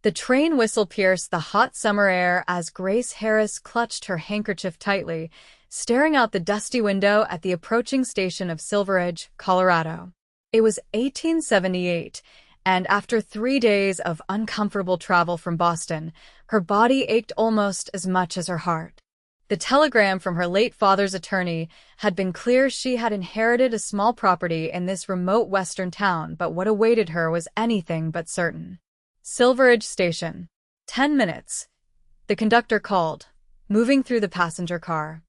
The train whistle pierced the hot summer air as Grace Harris clutched her handkerchief tightly, staring out the dusty window at the approaching station of Silverridge, Colorado. It was 1878, and after 3 days of uncomfortable travel from Boston, her body ached almost as much as her heart. The telegram from her late father's attorney had been clear. She had inherited a small property in this remote western town, but what awaited her was anything but certain. Silverridge Station. 10 minutes. The conductor called, moving through the passenger car.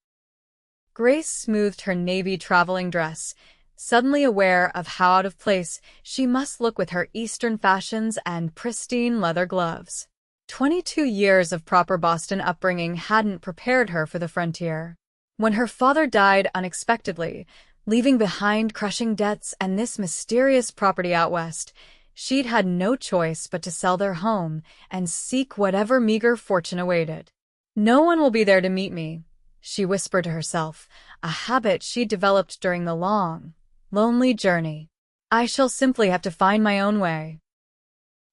Grace smoothed her navy traveling dress, suddenly aware of how out of place she must look with her Eastern fashions and pristine leather gloves. 22 years of proper Boston upbringing hadn't prepared her for the frontier. When her father died unexpectedly, leaving behind crushing debts and this mysterious property out west, she'd had no choice but to sell their home and seek whatever meager fortune awaited. "No one will be there to meet me," she whispered to herself, a habit she'd developed during the long, lonely journey. "I shall simply have to find my own way."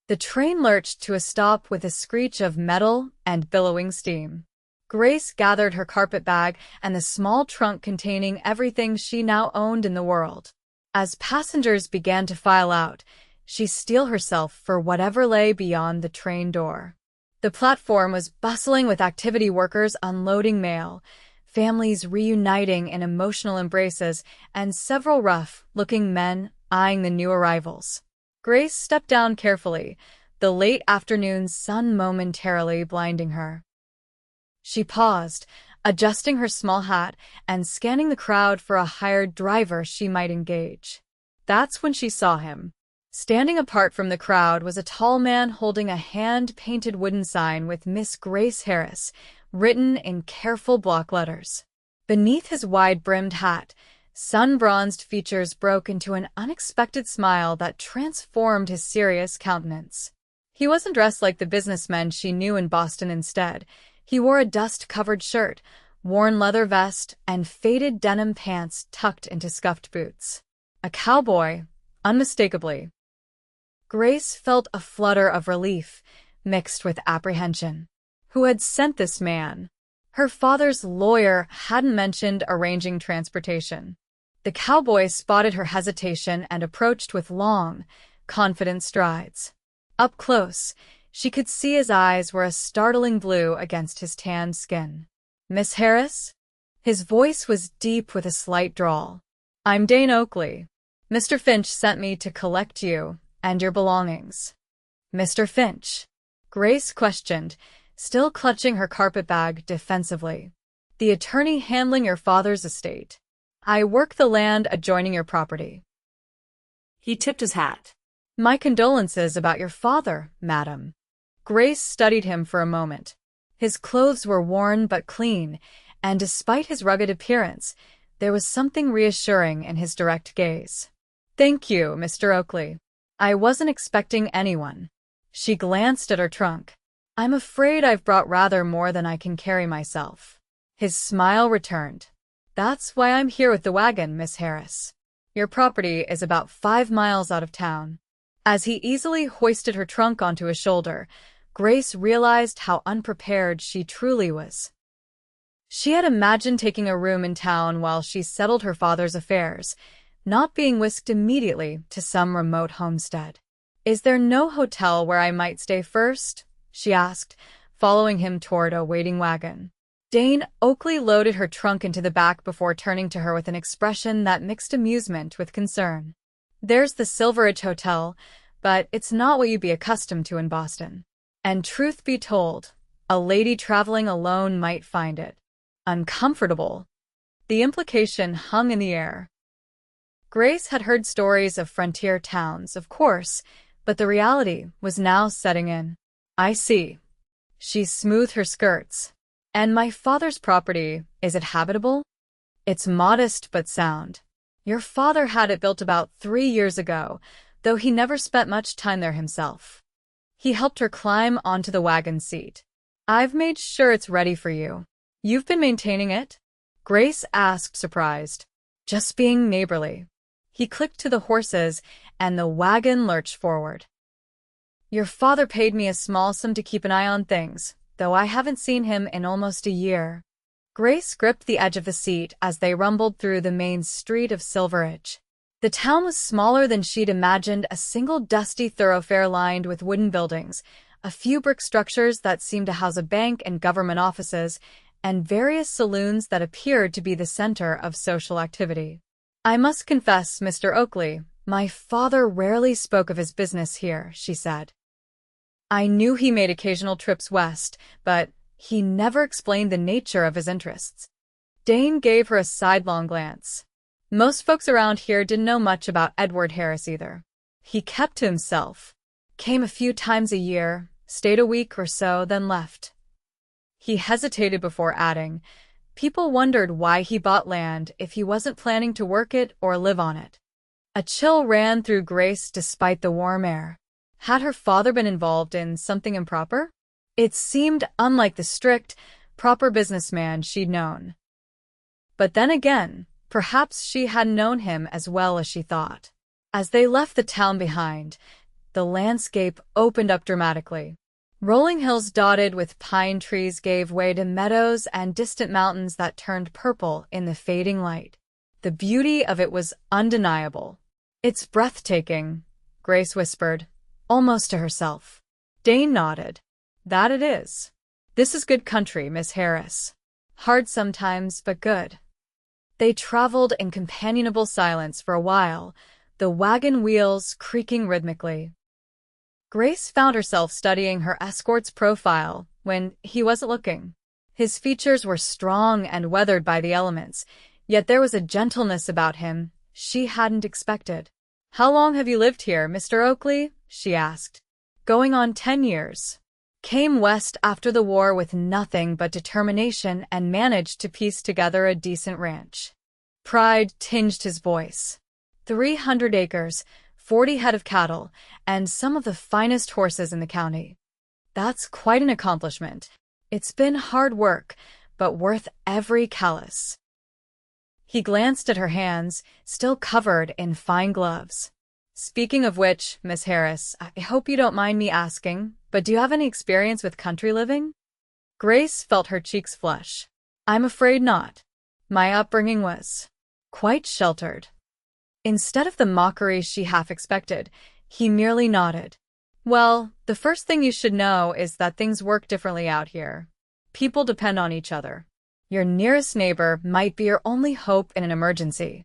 The train lurched to a stop with a screech of metal and billowing steam. Grace gathered her carpet bag and the small trunk containing everything she now owned in the world. As passengers began to file out, she steeled herself for whatever lay beyond the train door. The platform was bustling with activity workers unloading mail, families reuniting in emotional embraces, and several rough-looking men eyeing the new arrivals. Grace stepped down carefully, the late afternoon sun momentarily blinding her. She paused, adjusting her small hat and scanning the crowd for a hired driver she might engage. That's when she saw him. Standing apart from the crowd was a tall man holding a hand-painted wooden sign with Miss Grace Harris, written in careful block letters. Beneath his wide-brimmed hat, sun-bronzed features broke into an unexpected smile that transformed his serious countenance. He wasn't dressed like the businessmen she knew in Boston. Instead, he wore a dust-covered shirt, worn leather vest, and faded denim pants tucked into scuffed boots. A cowboy, unmistakably. Grace felt a flutter of relief, mixed with apprehension. Who had sent this man? Her father's lawyer hadn't mentioned arranging transportation. The cowboy spotted her hesitation and approached with long, confident strides. Up close, she could see his eyes were a startling blue against his tanned skin. "Miss Harris?" His voice was deep with a slight drawl. "I'm Dane Oakley. Mr. Finch sent me to collect you and your belongings." "Mr. Finch?" Grace questioned, still clutching her carpet bag defensively. "The attorney handling your father's estate. I work the land adjoining your property." He tipped his hat. "My condolences about your father, madam." Grace studied him for a moment. His clothes were worn but clean, and despite his rugged appearance, there was something reassuring in his direct gaze. "Thank you, Mr. Oakley. I wasn't expecting anyone." She glanced at her trunk. "I'm afraid I've brought rather more than I can carry myself." His smile returned. "That's why I'm here with the wagon, Miss Harris. Your property is about 5 miles out of town." As he easily hoisted her trunk onto his shoulder, Grace realized how unprepared she truly was. She had imagined taking a room in town while she settled her father's affairs, not being whisked immediately to some remote homestead. "Is there no hotel where I might stay first?" she asked, following him toward a waiting wagon. Dane Oakley loaded her trunk into the back before turning to her with an expression that mixed amusement with concern. "There's the Silverridge Hotel, but it's not what you'd be accustomed to in Boston. And truth be told, a lady traveling alone might find it uncomfortable." The implication hung in the air. Grace had heard stories of frontier towns, of course, but the reality was now setting in. "I see." She smoothed her skirts. "And my father's property, is it habitable?" "It's modest but sound. Your father had it built about 3 years ago, though he never spent much time there himself." He helped her climb onto the wagon seat. "I've made sure it's ready for you." "You've been maintaining it?" Grace asked, surprised. "Just being neighborly." He clicked to the horses, and the wagon lurched forward. Your father paid me a small sum to keep an eye on things, though I haven't seen him in almost a year. Grace gripped the edge of the seat as they rumbled through the main street of Silverridge. The town was smaller than she'd imagined, a single dusty thoroughfare lined with wooden buildings, a few brick structures that seemed to house a bank and government offices, and various saloons that appeared to be the center of social activity. I must confess, Mr. Oakley, my father rarely spoke of his business here, she said. I knew he made occasional trips west, but he never explained the nature of his interests. Dane gave her a sidelong glance. Most folks around here didn't know much about Edward Harris either. He kept to himself, came a few times a year, stayed a week or so, then left. He hesitated before adding, people wondered why he bought land if he wasn't planning to work it or live on it. A chill ran through Grace despite the warm air. Had her father been involved in something improper? It seemed unlike the strict, proper businessman she'd known. But then again, perhaps she hadn't known him as well as she thought. As they left the town behind, the landscape opened up dramatically. Rolling hills dotted with pine trees gave way to meadows and distant mountains that turned purple in the fading light. The beauty of it was undeniable. It's breathtaking, Grace whispered, almost to herself. Dane nodded. That it is. This is good country, Miss Harris. Hard sometimes, but good. They traveled in companionable silence for a while, the wagon wheels creaking rhythmically. Grace found herself studying her escort's profile when he wasn't looking. His features were strong and weathered by the elements, yet there was a gentleness about him she hadn't expected. How long have you lived here, Mr. Oakley? She asked. Going on 10 years. Came west after the war with nothing but determination and managed to piece together a decent ranch. Pride tinged his voice. 300 acres, 40 head of cattle, and some of the finest horses in the county. That's quite an accomplishment. It's been hard work, but worth every callus. He glanced at her hands, still covered in fine gloves. Speaking of which, Miss Harris, I hope you don't mind me asking, but do you have any experience with country living? Grace felt her cheeks flush. I'm afraid not. My upbringing was quite sheltered. Instead of the mockery she half expected, he merely nodded. Well, the first thing you should know is that things work differently out here. People depend on each other. Your nearest neighbor might be your only hope in an emergency.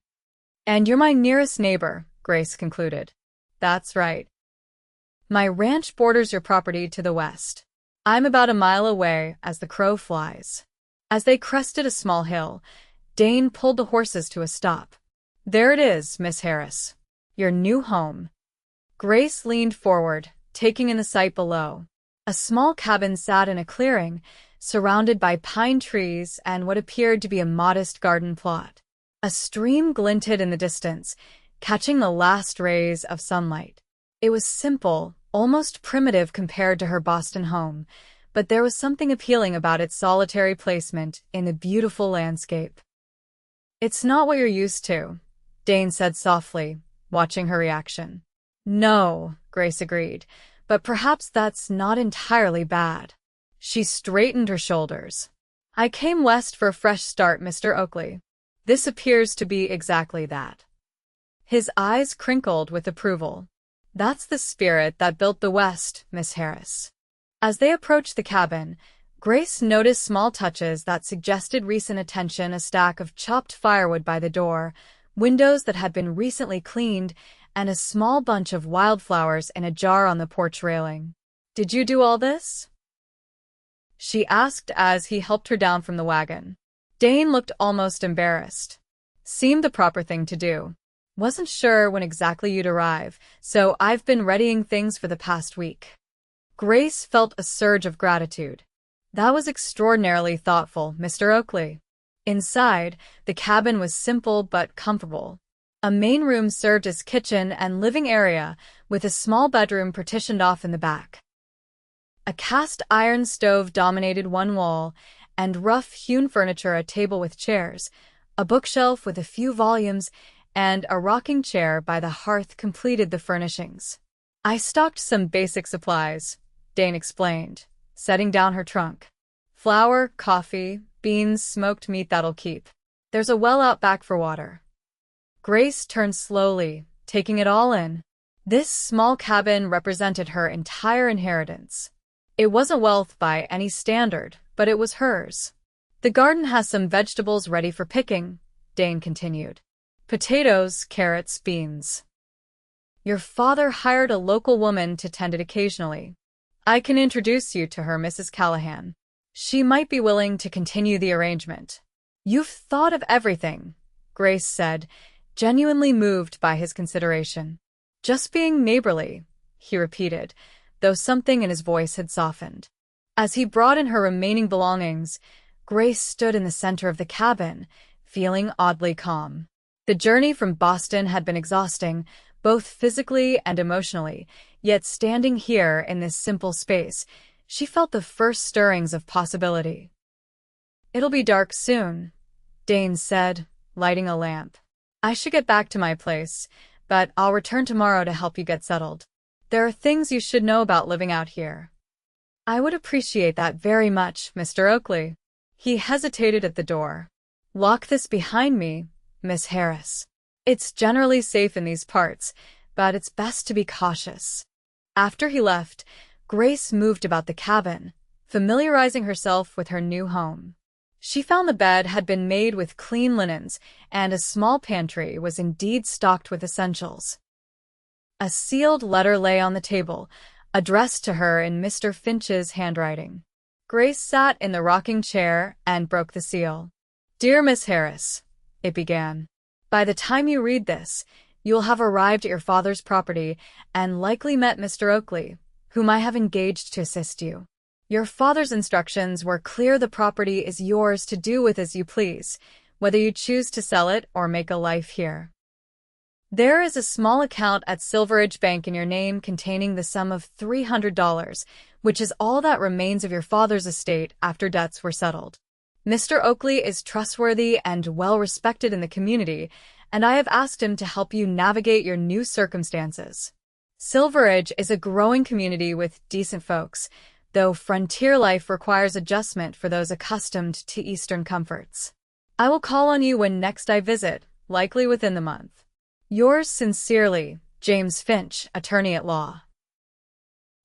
And you're my nearest neighbor, Grace concluded. That's right. My ranch borders your property to the west. I'm about a mile away as the crow flies. As they crested a small hill, Dane pulled the horses to a stop. There it is, Miss Harris. Your new home. Grace leaned forward, taking in the sight below. A small cabin sat in a clearing, surrounded by pine trees and what appeared to be a modest garden plot. A stream glinted in the distance, catching the last rays of sunlight. It was simple, almost primitive compared to her Boston home, but there was something appealing about its solitary placement in the beautiful landscape. It's not what you're used to, Dane said softly, watching her reaction. No, Grace agreed, but perhaps that's not entirely bad. She straightened her shoulders. I came west for a fresh start, Mr. Oakley. This appears to be exactly that. His eyes crinkled with approval. That's the spirit that built the West, Miss Harris. As they approached the cabin, Grace noticed small touches that suggested recent attention: a stack of chopped firewood by the door, windows that had been recently cleaned, and a small bunch of wildflowers in a jar on the porch railing. Did you do all this? She asked as he helped her down from the wagon. Dane looked almost embarrassed. Seemed the proper thing to do. Wasn't sure when exactly you'd arrive, so I've been readying things for the past week. Grace felt a surge of gratitude. That was extraordinarily thoughtful, Mr. Oakley. Inside, the cabin was simple but comfortable. A main room served as kitchen and living area, with a small bedroom partitioned off in the back. A cast-iron stove dominated one wall, and rough-hewn furniture, a table with chairs, a bookshelf with a few volumes, and a rocking chair by the hearth completed the furnishings. I stocked some basic supplies, Dane explained, setting down her trunk. Flour, coffee, beans, smoked meat that'll keep. There's a well out back for water. Grace turned slowly, taking it all in. This small cabin represented her entire inheritance. It wasn't wealth by any standard, but it was hers. The garden has some vegetables ready for picking, Dane continued. Potatoes, carrots, beans. Your father hired a local woman to tend it occasionally. I can introduce you to her, Mrs. Callahan. She might be willing to continue the arrangement. You've thought of everything, Grace said, genuinely moved by his consideration. Just being neighborly, he repeated, though something in his voice had softened. As he brought in her remaining belongings, Grace stood in the center of the cabin, feeling oddly calm. The journey from Boston had been exhausting, both physically and emotionally, yet standing here in this simple space, she felt the first stirrings of possibility. It'll be dark soon, Dane said, lighting a lamp. I should get back to my place, but I'll return tomorrow to help you get settled. There are things you should know about living out here. I would appreciate that very much, Mr. Oakley. He hesitated at the door. Lock this behind me, Miss Harris. It's generally safe in these parts, but it's best to be cautious. After he left, Grace moved about the cabin, familiarizing herself with her new home. She found the bed had been made with clean linens, and a small pantry was indeed stocked with essentials. A sealed letter lay on the table, addressed to her in Mr. Finch's handwriting. Grace sat in the rocking chair and broke the seal. Dear Miss Harris, it began. By the time you read this, you will have arrived at your father's property and likely met Mr. Oakley, whom I have engaged to assist you. Your father's instructions were clear. The property is yours to do with as you please, whether you choose to sell it or make a life here. There is a small account at Silverridge Bank in your name containing the sum of $300, which is all that remains of your father's estate after debts were settled. Mr. Oakley is trustworthy and well-respected in the community, and I have asked him to help you navigate your new circumstances. Silverridge is a growing community with decent folks, though frontier life requires adjustment for those accustomed to Eastern comforts. I will call on you when next I visit, likely within the month. Yours sincerely, James Finch, Attorney at Law.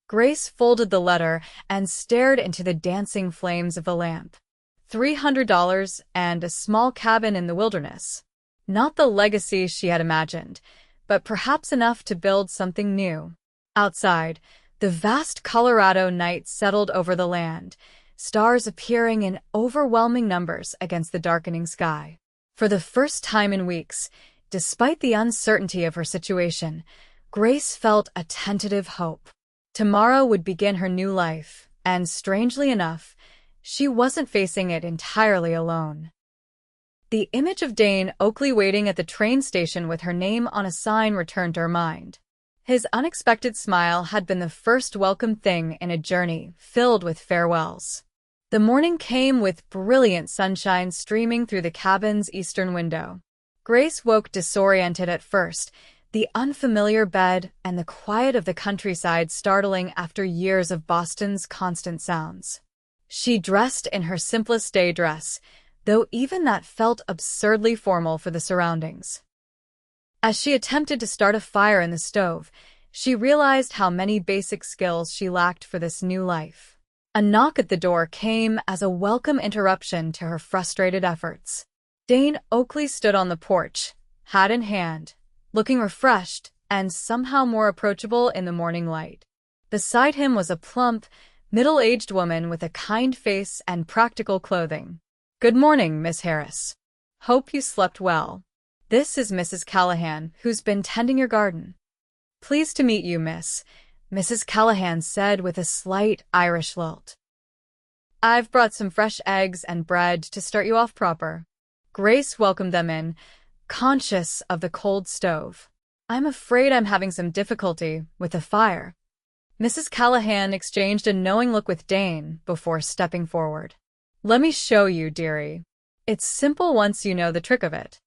Grace folded the letter and stared into the dancing flames of the lamp. $300 and a small cabin in the wilderness. Not the legacy she had imagined, but perhaps enough to build something new. Outside, the vast Colorado night settled over the land, stars appearing in overwhelming numbers against the darkening sky. For the first time in weeks, despite the uncertainty of her situation, Grace felt a tentative hope. Tomorrow would begin her new life, and strangely enough, she wasn't facing it entirely alone. The image of Dane Oakley waiting at the train station with her name on a sign returned to her mind. His unexpected smile had been the first welcome thing in a journey filled with farewells. The morning came with brilliant sunshine streaming through the cabin's eastern window. Grace woke disoriented at first, the unfamiliar bed and the quiet of the countryside startling after years of Boston's constant sounds. She dressed in her simplest day dress, though even that felt absurdly formal for the surroundings. As she attempted to start a fire in the stove, she realized how many basic skills she lacked for this new life. A knock at the door came as a welcome interruption to her frustrated efforts. Dane Oakley stood on the porch, hat in hand, looking refreshed and somehow more approachable in the morning light. Beside him was a plump, middle-aged woman with a kind face and practical clothing. Good morning, Miss Harris. Hope you slept well. This is Mrs. Callahan, who's been tending your garden. Pleased to meet you, Miss, Mrs. Callahan said with a slight Irish lilt. I've brought some fresh eggs and bread to start you off proper. Grace welcomed them in, conscious of the cold stove. I'm afraid I'm having some difficulty with the fire. Mrs. Callahan exchanged a knowing look with Dane before stepping forward. Let me show you, dearie. It's simple once you know the trick of it.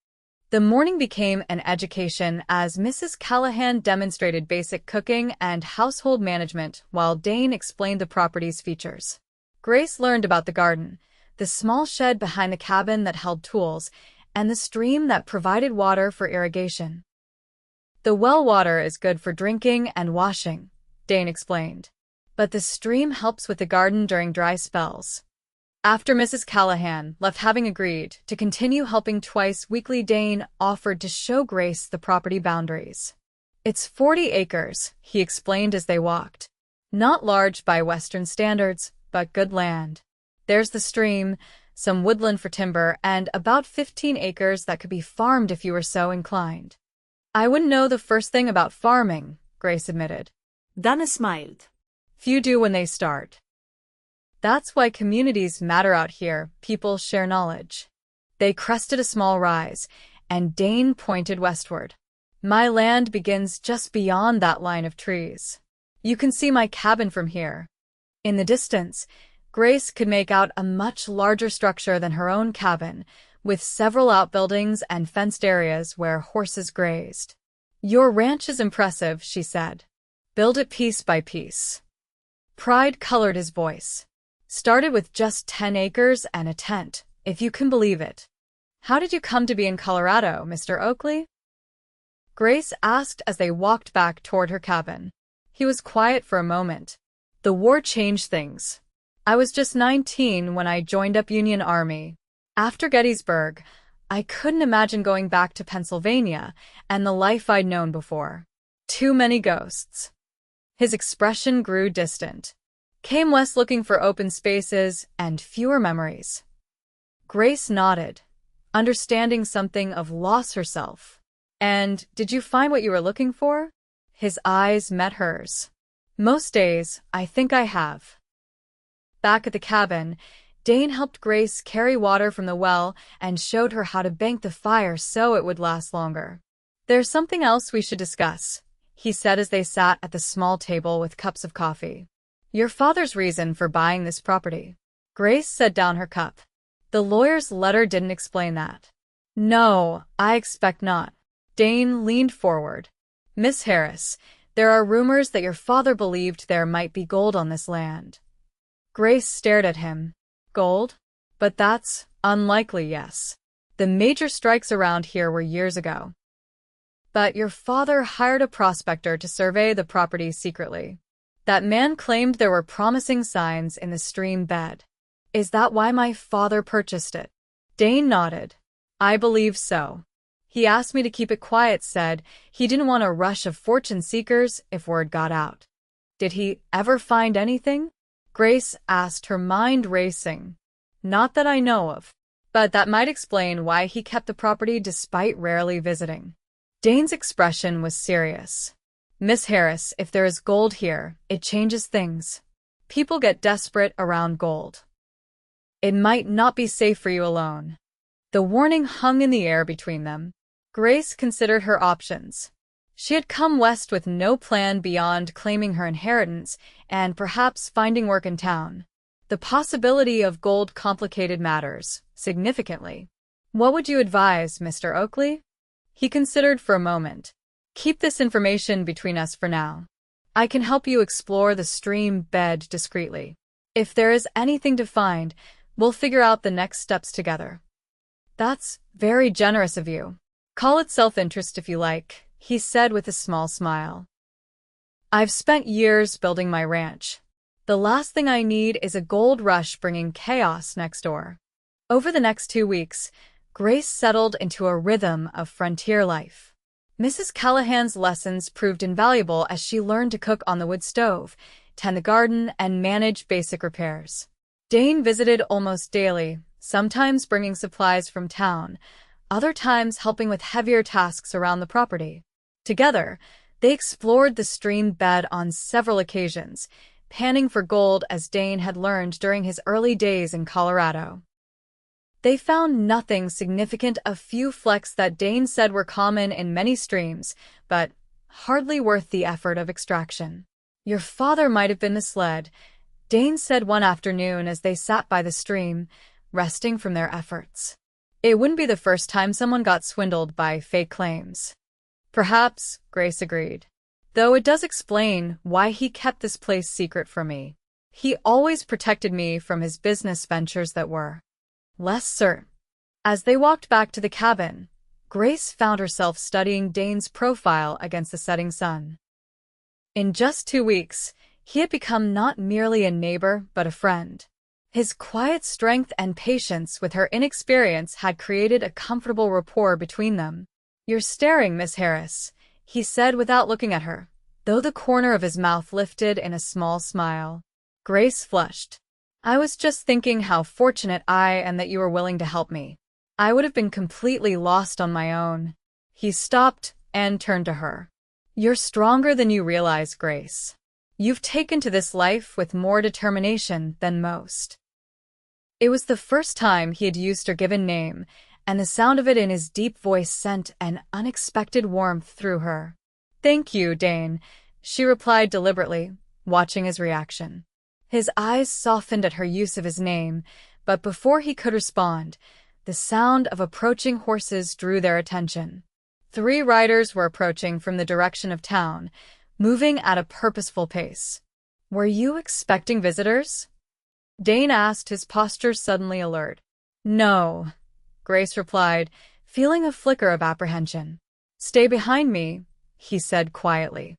The morning became an education as Mrs. Callahan demonstrated basic cooking and household management while Dane explained the property's features. Grace learned about the garden, the small shed behind the cabin that held tools, and the stream that provided water for irrigation. The well water is good for drinking and washing, Dane explained, but the stream helps with the garden during dry spells. After Mrs. Callahan left, having agreed to continue helping twice weekly, Dane offered to show Grace the property boundaries. "It's 40 acres, he explained as they walked. Not large by Western standards, but good land. There's the stream, some woodland for timber, and about 15 acres that could be farmed if you were so inclined." "I wouldn't know the first thing about farming," Grace admitted. Dana smiled. "Few do when they start. That's why communities matter out here. People share knowledge." They crested a small rise, and Dane pointed westward. "My land begins just beyond that line of trees. You can see my cabin from here." In the distance, Grace could make out a much larger structure than her own cabin, with several outbuildings and fenced areas where horses grazed. "Your ranch is impressive," she said. "Build it piece by piece." Pride colored his voice. "Started with just 10 acres and a tent, if you can believe it." "How did you come to be in Colorado, Mr. Oakley?" Grace asked as they walked back toward her cabin. He was quiet for a moment. "The war changed things. I was just 19 when I joined up Union Army. After Gettysburg, I couldn't imagine going back to Pennsylvania and the life I'd known before. Too many ghosts." His expression grew distant. "Came west looking for open spaces and fewer memories." Grace nodded, understanding something of loss herself. "And did you find what you were looking for?" His eyes met hers. "Most days, I think I have." Back at the cabin, Dane helped Grace carry water from the well and showed her how to bank the fire so it would last longer. "There's something else we should discuss," he said as they sat at the small table with cups of coffee. "Your father's reason for buying this property." Grace set down her cup. "The lawyer's letter didn't explain that." "No, I expect not." Dane leaned forward. "Miss Harris, there are rumors that your father believed there might be gold on this land." Grace stared at him. "Gold? But that's unlikely, yes. The major strikes around here were years ago." "But your father hired a prospector to survey the property secretly. That man claimed there were promising signs in the stream bed. Is that why my father purchased it?" Dane nodded. "I believe so. He asked me to keep it quiet, said he didn't want a rush of fortune seekers if word got out." "Did he ever find anything?" Grace asked, her mind racing. "Not that I know of. But that might explain why he kept the property despite rarely visiting." Dane's expression was serious. "Miss Harris, if there is gold here, it changes things. People get desperate around gold. It might not be safe for you alone." The warning hung in the air between them. Grace considered her options. She had come west with no plan beyond claiming her inheritance and perhaps finding work in town. The possibility of gold complicated matters significantly. "What would you advise, Mr. Oakley?" He considered for a moment. "Keep this information between us for now. I can help you explore the stream bed discreetly. If there is anything to find, we'll figure out the next steps together." "That's very generous of you. Call it self-interest if you like," he said with a small smile. "I've spent years building my ranch. The last thing I need is a gold rush bringing chaos next door." Over the next 2 weeks, Grace settled into a rhythm of frontier life. Mrs. Callahan's lessons proved invaluable as she learned to cook on the wood stove, tend the garden, and manage basic repairs. Dane visited almost daily, sometimes bringing supplies from town, other times helping with heavier tasks around the property. Together, they explored the stream bed on several occasions, panning for gold as Dane had learned during his early days in Colorado. They found nothing significant, a few flecks that Dane said were common in many streams, but hardly worth the effort of extraction. "Your father might have been misled," Dane said one afternoon as they sat by the stream, resting from their efforts. It wouldn't be the first time someone got swindled by fake claims. Perhaps, Grace agreed. Though it does explain why he kept this place secret from me. He always protected me from his business ventures that were less certain. As they walked back to the cabin, Grace found herself studying Dane's profile against the setting sun. In just 2 weeks, he had become not merely a neighbor but a friend. His quiet strength and patience with her inexperience had created a comfortable rapport between them. "You're staring, Miss Harris," he said without looking at her, though the corner of his mouth lifted in a small smile. Grace flushed. "I was just thinking how fortunate I am that you were willing to help me. I would have been completely lost on my own." He stopped and turned to her. "You're stronger than you realize, Grace. You've taken to this life with more determination than most." It was the first time he had used her given name, and the sound of it in his deep voice sent an unexpected warmth through her. "Thank you, Dane," she replied deliberately, watching his reaction. His eyes softened at her use of his name, but before he could respond, the sound of approaching horses drew their attention. 3 riders were approaching from the direction of town, moving at a purposeful pace. "Were you expecting visitors?" Dane asked, his posture suddenly alert. "No," Grace replied, feeling a flicker of apprehension. "Stay behind me," he said quietly.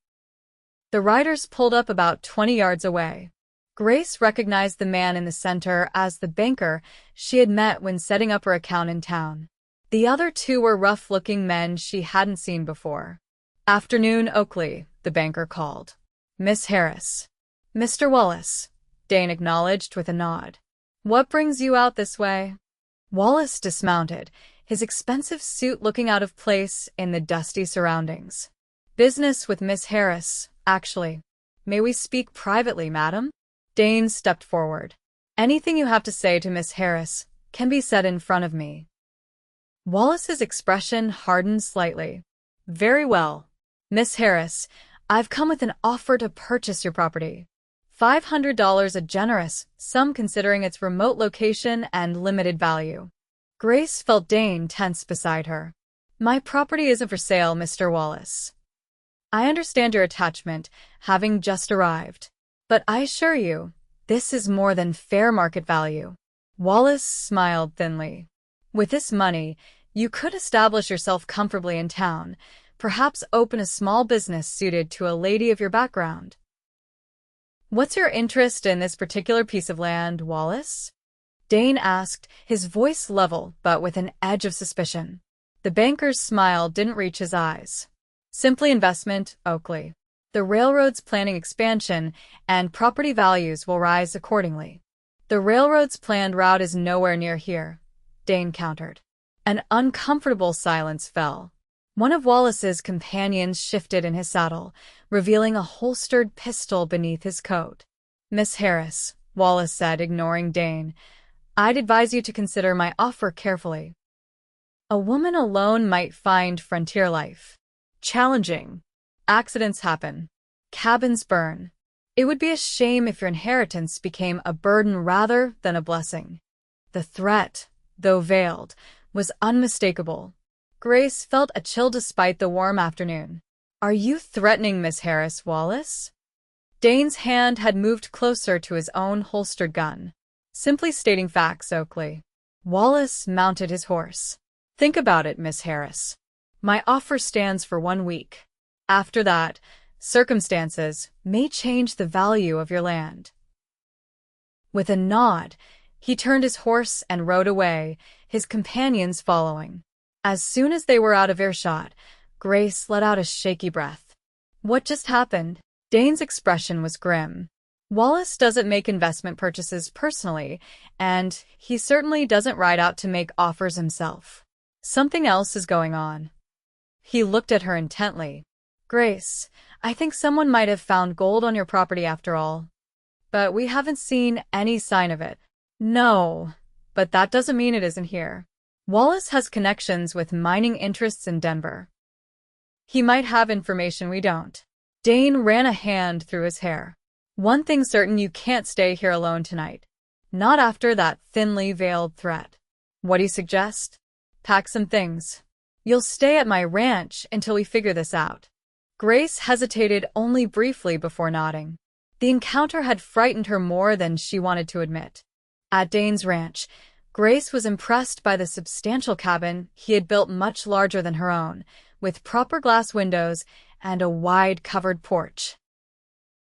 The riders pulled up about 20 yards away. Grace recognized the man in the center as the banker she had met when setting up her account in town. The other 2 were rough-looking men she hadn't seen before. "Afternoon, Oakley," the banker called. "Miss Harris." "Mr. Wallace," Dane acknowledged with a nod. "What brings you out this way?" Wallace dismounted, his expensive suit looking out of place in the dusty surroundings. "Business with Miss Harris, actually. May we speak privately, madam?" Dane stepped forward. "Anything you have to say to Miss Harris can be said in front of me." Wallace's expression hardened slightly. "Very well. Miss Harris, I've come with an offer to purchase your property. $500, a generous sum considering its remote location and limited value." Grace felt Dane tense beside her. "My property isn't for sale, Mr. Wallace. I understand your attachment, having just arrived. But I assure you, this is more than fair market value." Wallace smiled thinly. "With this money, you could establish yourself comfortably in town, perhaps open a small business suited to a lady of your background." "What's your interest in this particular piece of land, Wallace?" Dane asked, his voice level but with an edge of suspicion. The banker's smile didn't reach his eyes. "Simply investment, Oakley. The railroad's planning expansion, and property values will rise accordingly." "The railroad's planned route is nowhere near here," Dane countered. An uncomfortable silence fell. One of Wallace's companions shifted in his saddle, revealing a holstered pistol beneath his coat. "Miss Harris," Wallace said, ignoring Dane, "I'd advise you to consider my offer carefully. A woman alone might find frontier life challenging. Accidents happen. Cabins burn. It would be a shame if your inheritance became a burden rather than a blessing." The threat, though veiled, was unmistakable. Grace felt a chill despite the warm afternoon. "Are you threatening Miss Harris, Wallace?" Dane's hand had moved closer to his own holstered gun. "Simply stating facts, Oakley." Wallace mounted his horse. "Think about it, Miss Harris. My offer stands for 1 week. After that, circumstances may change the value of your land." With a nod, he turned his horse and rode away, his companions following. As soon as they were out of earshot, Grace let out a shaky breath. "What just happened?" Dane's expression was grim. "Wallace doesn't make investment purchases personally, and he certainly doesn't ride out to make offers himself. Something else is going on." He looked at her intently. "Grace, I think someone might have found gold on your property after all. But we haven't seen any sign of it." "No, but that doesn't mean it isn't here. Wallace has connections with mining interests in Denver. He might have information we don't." Dane ran a hand through his hair. "One thing's certain, you can't stay here alone tonight. Not after that thinly veiled threat." "What do you suggest?" pack some things. You'll stay at my ranch until we figure this out." Grace hesitated only briefly before nodding. The encounter had frightened her more than she wanted to admit. At Dane's ranch, Grace was impressed by the substantial cabin he had built, much larger than her own, with proper glass windows and a wide covered porch.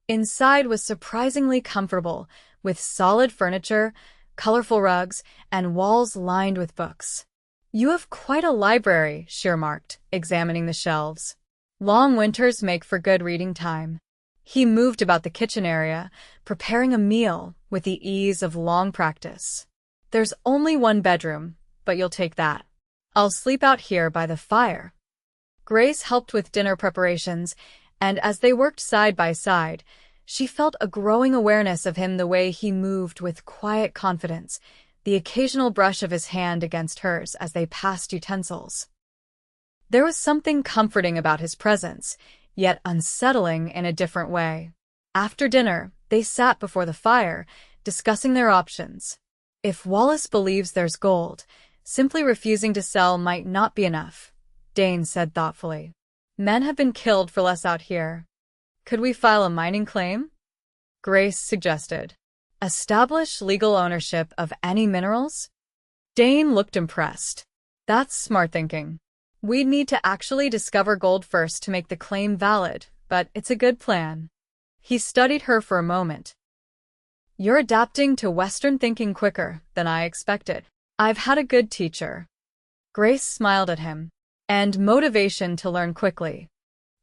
Inside was surprisingly comfortable, with solid furniture, colorful rugs, and walls lined with books. "You have quite a library," she remarked, examining the shelves. "Long winters make for good reading time." He moved about the kitchen area, preparing a meal with the ease of long practice. "There's only one bedroom, but you'll take that. I'll sleep out here by the fire." Grace helped with dinner preparations, and as they worked side by side, she felt a growing awareness of him, the way he moved with quiet confidence, the occasional brush of his hand against hers as they passed utensils. There was something comforting about his presence, yet unsettling in a different way. After dinner, they sat before the fire, discussing their options. "If Wallace believes there's gold, simply refusing to sell might not be enough," Dane said thoughtfully. "Men have been killed for less out here. Could we file a mining claim?" Grace suggested. "Establish legal ownership of any minerals?" Dane looked impressed. "That's smart thinking. We'd need to actually discover gold first to make the claim valid, but it's a good plan." He studied her for a moment. "You're adapting to Western thinking quicker than I expected. I've had a good teacher." Grace smiled at him. "And motivation to learn quickly."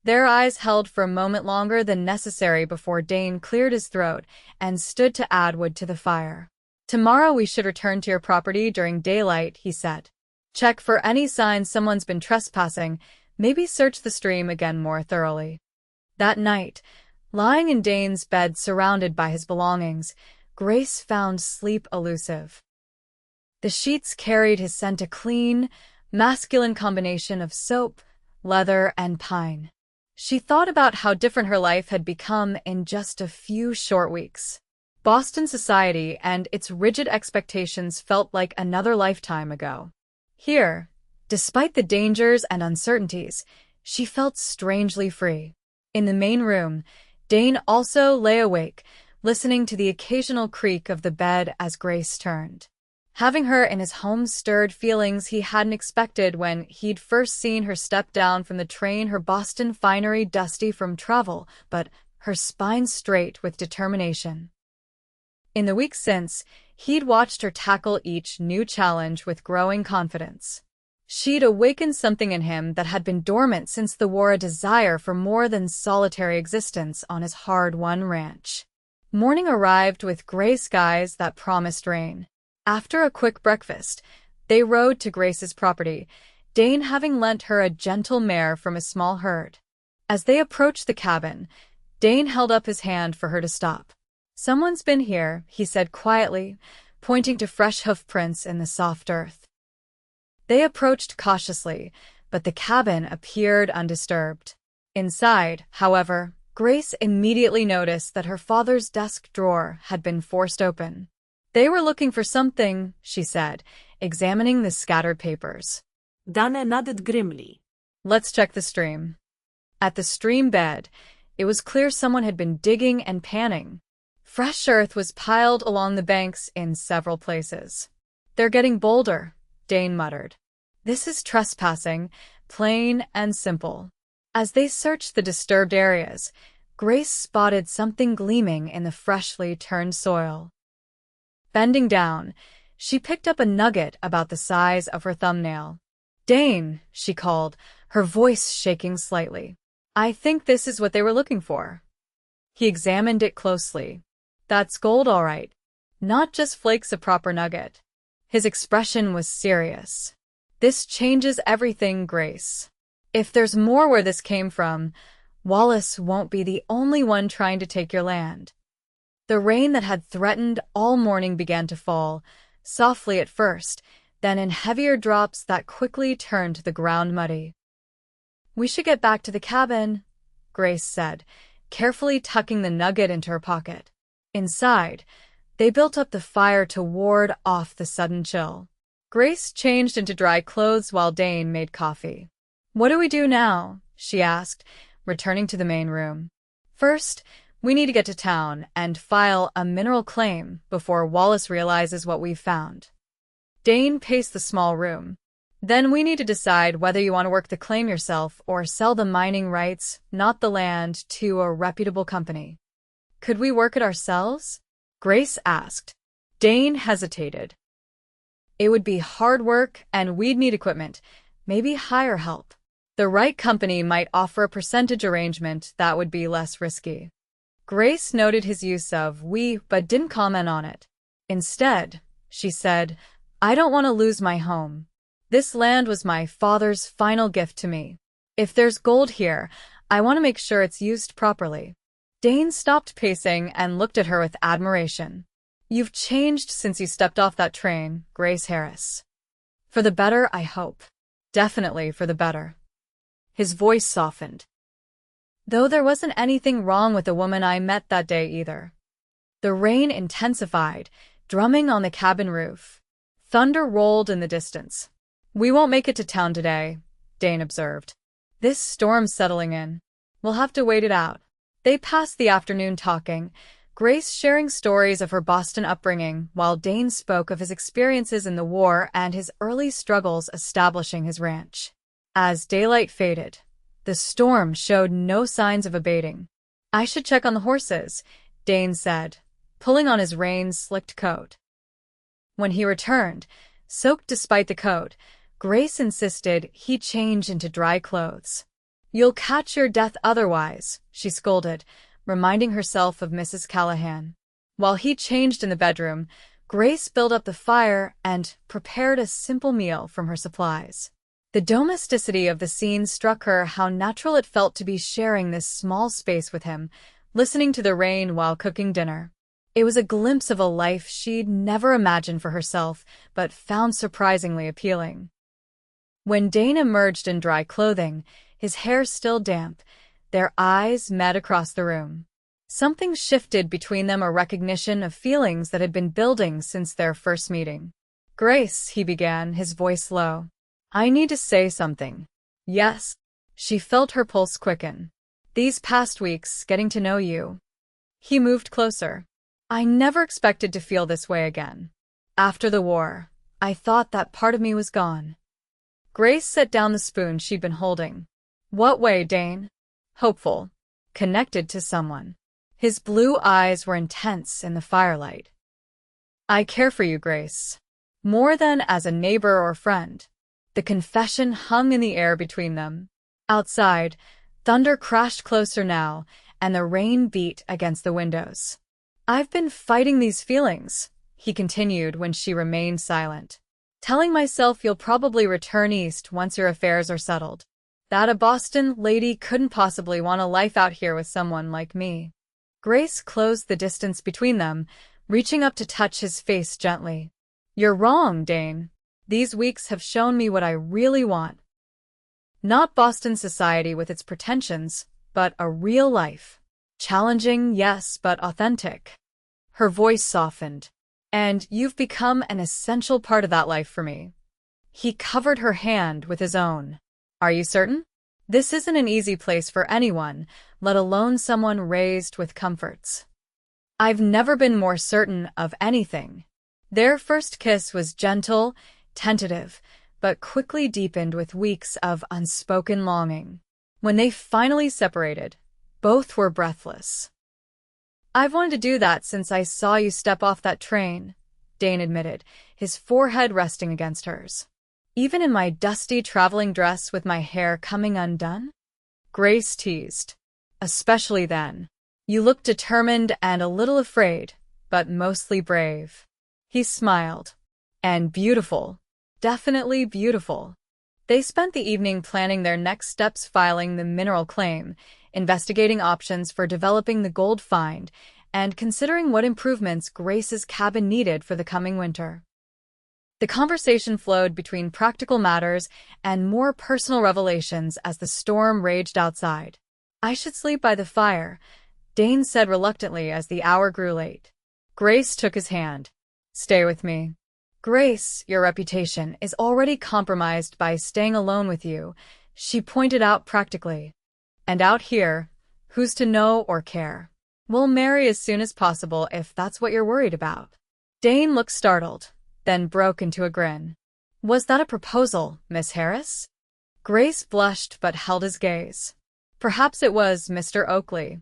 Their eyes held for a moment longer than necessary before Dane cleared his throat and stood to add wood to the fire. "Tomorrow we should return to your property during daylight," he said. "Check for any signs someone's been trespassing, maybe search the stream again more thoroughly." That night, lying in Dane's bed surrounded by his belongings, Grace found sleep elusive. The sheets carried his scent, a clean, masculine combination of soap, leather, and pine. She thought about how different her life had become in just a few short weeks. Boston society and its rigid expectations felt like another lifetime ago. Here, despite the dangers and uncertainties, she felt strangely free. In the main room, Dane also lay awake, listening to the occasional creak of the bed as Grace turned. Having her in his home stirred feelings he hadn't expected when he'd first seen her step down from the train, her Boston finery dusty from travel, but her spine straight with determination. In the weeks since, he'd watched her tackle each new challenge with growing confidence. She'd awakened something in him that had been dormant since the war, a desire for more than solitary existence on his hard-won ranch. Morning arrived with gray skies that promised rain. After a quick breakfast, they rode to Grace's property, Dane having lent her a gentle mare from a small herd. As they approached the cabin, Dane held up his hand for her to stop. "Someone's been here," he said quietly, pointing to fresh hoof prints in the soft earth. They approached cautiously, but the cabin appeared undisturbed. Inside, however, Grace immediately noticed that her father's desk drawer had been forced open. "They were looking for something," she said, examining the scattered papers. Dane nodded grimly. "Let's check the stream." At the stream bed, it was clear someone had been digging and panning. Fresh earth was piled along the banks in several places. "They're getting bolder," Dane muttered. "This is trespassing, plain and simple." As they searched the disturbed areas, Grace spotted something gleaming in the freshly turned soil. Bending down, she picked up a nugget about the size of her thumbnail. "Dane," she called, her voice shaking slightly. "I think this is what they were looking for." He examined it closely. "That's gold, all right. Not just flakes, a proper nugget." His expression was serious. "This changes everything, Grace. If there's more where this came from, Wallace won't be the only one trying to take your land." The rain that had threatened all morning began to fall, softly at first, then in heavier drops that quickly turned the ground muddy. "We should get back to the cabin," Grace said, carefully tucking the nugget into her pocket. Inside, they built up the fire to ward off the sudden chill. Grace changed into dry clothes while Dane made coffee. "What do we do now?" she asked, returning to the main room. "First, we need to get to town and file a mineral claim before Wallace realizes what we've found." Dane paced the small room. "Then we need to decide whether you want to work the claim yourself or sell the mining rights, not the land, to a reputable company." "Could we work it ourselves?" Grace asked. Dane hesitated. "It would be hard work and we'd need equipment, maybe hire help. The right company might offer a percentage arrangement that would be less risky." Grace noted his use of "we" but didn't comment on it. Instead, she said, "I don't want to lose my home. This land was my father's final gift to me. If there's gold here, I want to make sure it's used properly." Dane stopped pacing and looked at her with admiration. "You've changed since you stepped off that train, Grace Harris. For the better, I hope. Definitely for the better." His voice softened. "Though there wasn't anything wrong with the woman I met that day either." The rain intensified, drumming on the cabin roof. Thunder rolled in the distance. "We won't make it to town today," Dane observed. "This storm's settling in. We'll have to wait it out." They passed the afternoon talking, Grace sharing stories of her Boston upbringing while Dane spoke of his experiences in the war and his early struggles establishing his ranch. As daylight faded, the storm showed no signs of abating. "I should check on the horses," Dane said, pulling on his rain-slicked coat. When he returned, soaked despite the coat, Grace insisted he change into dry clothes. "You'll catch your death otherwise," she scolded, reminding herself of Mrs. Callahan. While he changed in the bedroom, Grace built up the fire and prepared a simple meal from her supplies. The domesticity of the scene struck her how natural it felt to be sharing this small space with him, listening to the rain while cooking dinner. It was a glimpse of a life she'd never imagined for herself, but found surprisingly appealing. When Dane emerged in dry clothing, his hair still damp, their eyes met across the room. Something shifted between them, a recognition of feelings that had been building since their first meeting. "Grace," he began, his voice low. "I need to say something." "Yes." She felt her pulse quicken. "These past weeks, getting to know you." He moved closer. "I never expected to feel this way again. After the war, I thought that part of me was gone." Grace set down the spoon she'd been holding. "What way, Dane?" "Hopeful. Connected to someone." His blue eyes were intense in the firelight. "I care for you, Grace. More than as a neighbor or friend." The confession hung in the air between them. Outside, thunder crashed closer now, and the rain beat against the windows. "I've been fighting these feelings," he continued when she remained silent. "Telling myself you'll probably return east once your affairs are settled. That a Boston lady couldn't possibly want a life out here with someone like me." Grace closed the distance between them, reaching up to touch his face gently. "You're wrong, Dane. These weeks have shown me what I really want. Not Boston society with its pretensions, but a real life. Challenging, yes, but authentic." Her voice softened. "And you've become an essential part of that life for me." He covered her hand with his own. "Are you certain? This isn't an easy place for anyone, let alone someone raised with comforts." "I've never been more certain of anything." Their first kiss was gentle, tentative, but quickly deepened with weeks of unspoken longing. When they finally separated, both were breathless. "I've wanted to do that since I saw you step off that train," Dane admitted, his forehead resting against hers. "Even in my dusty traveling dress with my hair coming undone?" Grace teased. "Especially then. You looked determined and a little afraid, but mostly brave." He smiled. "And beautiful. Definitely beautiful." They spent the evening planning their next steps, filing the mineral claim, investigating options for developing the gold find, and considering what improvements Grace's cabin needed for the coming winter. The conversation flowed between practical matters and more personal revelations as the storm raged outside. "I should sleep by the fire," Dane said reluctantly as the hour grew late. Grace took his hand. "Stay with me." Grace, your reputation is already compromised by staying alone with you, she pointed out practically. And out here, who's to know or care? We'll marry as soon as possible if that's what you're worried about. Dane looked startled, then broke into a grin. Was that a proposal, Miss Harris? Grace blushed but held his gaze. Perhaps it was, Mr. Oakley.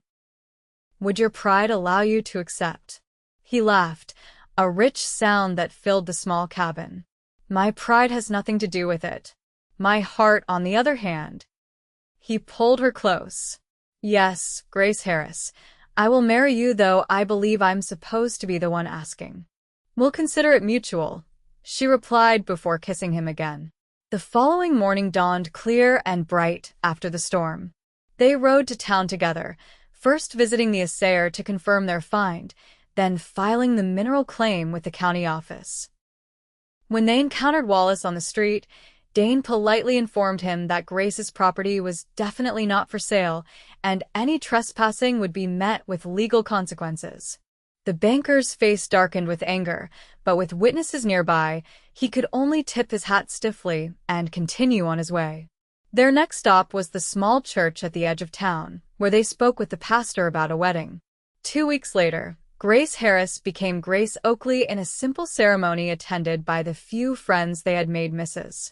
Would your pride allow you to accept? He laughed, a rich sound that filled the small cabin. My pride has nothing to do with it. My heart, on the other hand. He pulled her close. Yes, Grace Harris, I will marry you, though I believe I'm supposed to be the one asking. We'll consider it mutual, she replied before kissing him again. The following morning dawned clear and bright after the storm. They rode to town together, first visiting the assayer to confirm their find, then filing the mineral claim with the county office. When they encountered Wallace on the street, Dane politely informed him that Grace's property was definitely not for sale, and any trespassing would be met with legal consequences. The banker's face darkened with anger, but with witnesses nearby, he could only tip his hat stiffly and continue on his way. Their next stop was the small church at the edge of town, where they spoke with the pastor about a wedding. 2 weeks later, Grace Harris became Grace Oakley in a simple ceremony attended by the few friends they had made Mrs.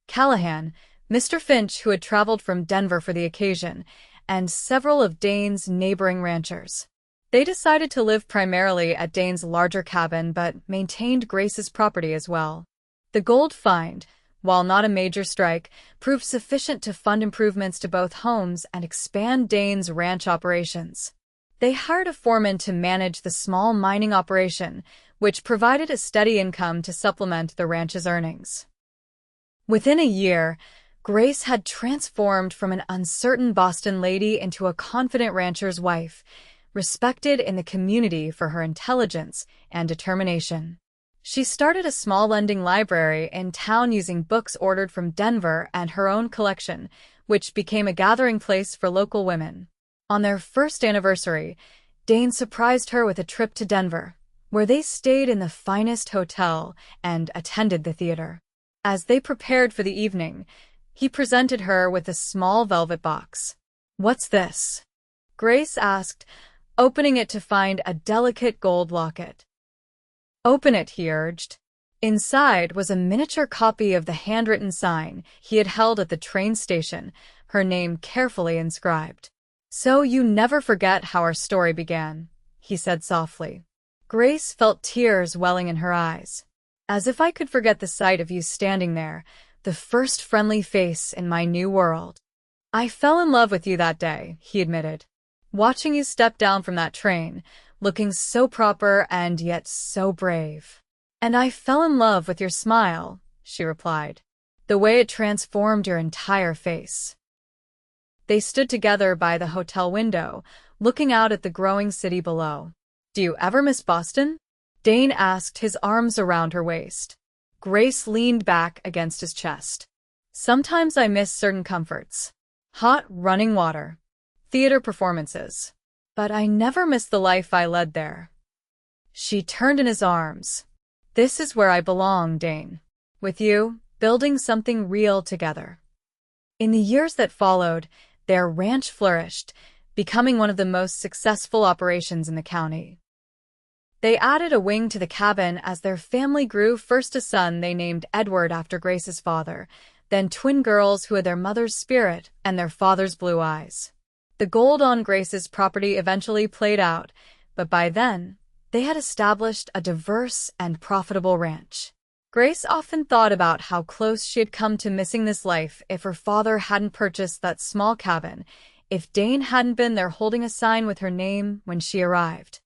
Callahan, Mr. Finch, who had traveled from Denver for the occasion, and several of Dane's neighboring ranchers. They decided to live primarily at Dane's larger cabin but maintained Grace's property as well. The gold find, while not a major strike, proved sufficient to fund improvements to both homes and expand Dane's ranch operations. They hired a foreman to manage the small mining operation, which provided a steady income to supplement the ranch's earnings. Within a year, Grace had transformed from an uncertain Boston lady into a confident rancher's wife, respected in the community for her intelligence and determination. She started a small lending library in town using books ordered from Denver and her own collection, which became a gathering place for local women. On their first anniversary, Dane surprised her with a trip to Denver, where they stayed in the finest hotel and attended the theater. As they prepared for the evening, he presented her with a small velvet box. "What's this?" Grace asked, opening it to find a delicate gold locket. "Open it," he urged. Inside was a miniature copy of the handwritten sign he had held at the train station, her name carefully inscribed. "So you never forget how our story began," he said softly. Grace felt tears welling in her eyes. "As if I could forget the sight of you standing there, the first friendly face in my new world. I fell in love with you that day," he admitted. "Watching you step down from that train, looking so proper and yet so brave." "And I fell in love with your smile," she replied. "The way it transformed your entire face." They stood together by the hotel window, looking out at the growing city below. "Do you ever miss Boston?" Dane asked, his arms around her waist. Grace leaned back against his chest. "Sometimes I miss certain comforts. Hot running water. Theater performances. But I never miss the life I led there." She turned in his arms. "This is where I belong, Dane. With you, building something real together." In the years that followed, their ranch flourished, becoming one of the most successful operations in the county. They added a wing to the cabin as their family grew, first a son they named Edward after Grace's father, then twin girls who had their mother's spirit and their father's blue eyes. The gold on Grace's property eventually played out, but by then, they had established a diverse and profitable ranch. Grace often thought about how close she had come to missing this life if her father hadn't purchased that small cabin, if Dane hadn't been there holding a sign with her name when she arrived.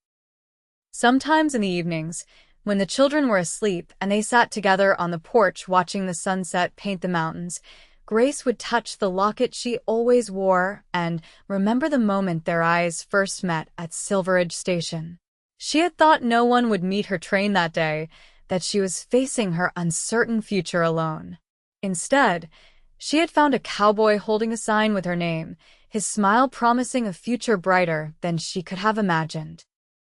Sometimes in the evenings, when the children were asleep and they sat together on the porch watching the sunset paint the mountains, Grace would touch the locket she always wore and remember the moment their eyes first met at Silverridge Station. She had thought no one would meet her train that day, that she was facing her uncertain future alone. Instead, she had found a cowboy holding a sign with her name, his smile promising a future brighter than she could have imagined.